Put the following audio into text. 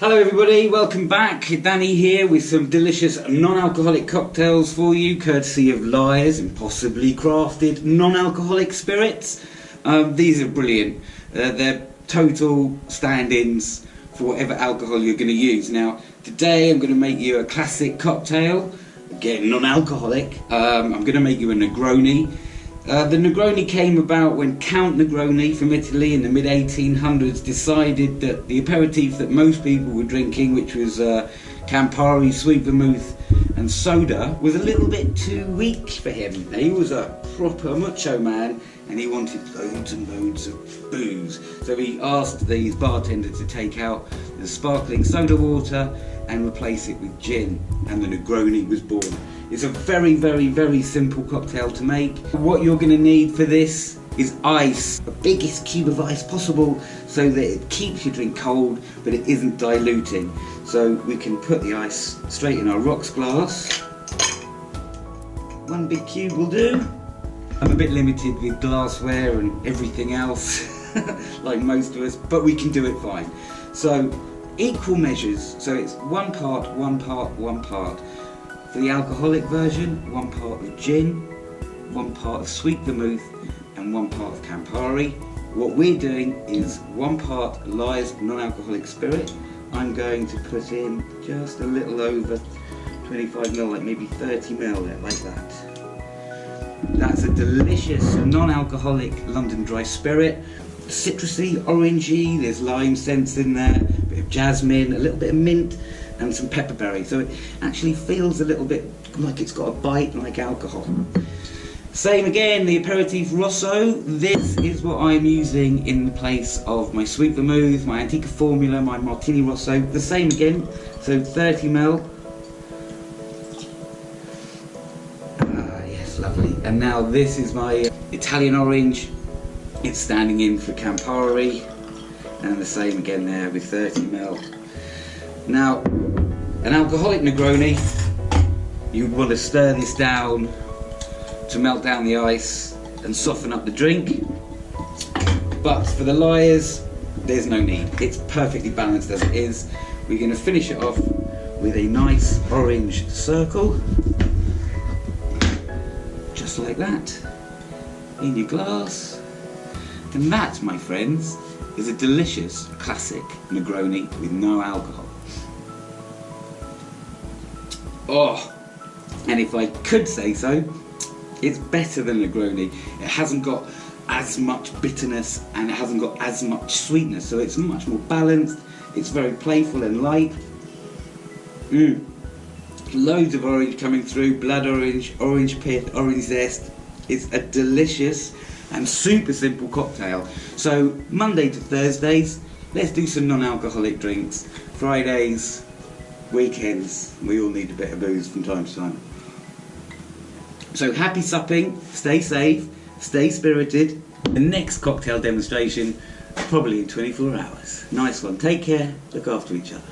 Hello everybody, welcome back. Danny here with some delicious non-alcoholic cocktails for you, courtesy of Lyre's impossibly crafted non-alcoholic spirits. These are brilliant. They're total stand-ins for whatever alcohol you're going to use. Now, today I'm going to make you a classic cocktail, again non-alcoholic. I'm going to make you a Negroni. The Negroni came about when Count Negroni from Italy in the mid-1800s decided that the aperitif that most people were drinking, which was Campari, sweet vermouth and soda, was a little bit too weak for him. Now, he was a proper macho man and he wanted loads and loads of booze. So he asked these bartenders to take out the sparkling soda water and replace it with gin, and the Negroni was born. It's a very, very, very simple cocktail to make. What you're going to need for this is ice, the biggest cube of ice possible, so that it keeps your drink cold but it isn't diluting. So we can put the ice straight in our rocks glass. One big cube will do. I'm a bit limited with glassware and everything else, like most of us, but we can do it fine. So equal measures, so it's one part, one part, one part. For the alcoholic version, one part of gin, one part of sweet vermouth and one part of Campari. What we're doing is one part Lyre's non-alcoholic spirit. I'm going to put in just a little over 25ml, like maybe 30ml, like that. That's a delicious non-alcoholic London dry spirit. Citrusy, orangey, there's lime scents in there, a bit of jasmine, a little bit of mint and some pepperberry, so it actually feels a little bit like it's got a bite like alcohol. Same again, the aperitif rosso. This is what I'm using in place of my sweet vermouth, my Antica formula, my martini rosso. The same again, so 30ml. Yes, lovely. And now this is my Italian orange. It's standing in for Campari, and the same again there with 30ml. Now, an alcoholic Negroni, you want to stir this down to melt down the ice and soften up the drink. But for the Lyre's, there's no need. It's perfectly balanced as it is. We're going to finish it off with a nice orange circle, just like that, in your glass. And that, my friends, is a delicious classic Negroni with no alcohol. Oh, and if I could say so, it's better than Negroni. It hasn't got as much bitterness and it hasn't got as much sweetness, so it's much more balanced. It's very playful and light. Loads of orange coming through, blood orange, orange pith, orange zest. It's a delicious and super simple cocktail. So Monday to Thursdays, let's do some non-alcoholic drinks. Fridays, weekends, we all need a bit of booze from time to time. So happy supping, stay safe, stay spirited. The next cocktail demonstration, probably in 24 hours. Nice one, take care, look after each other.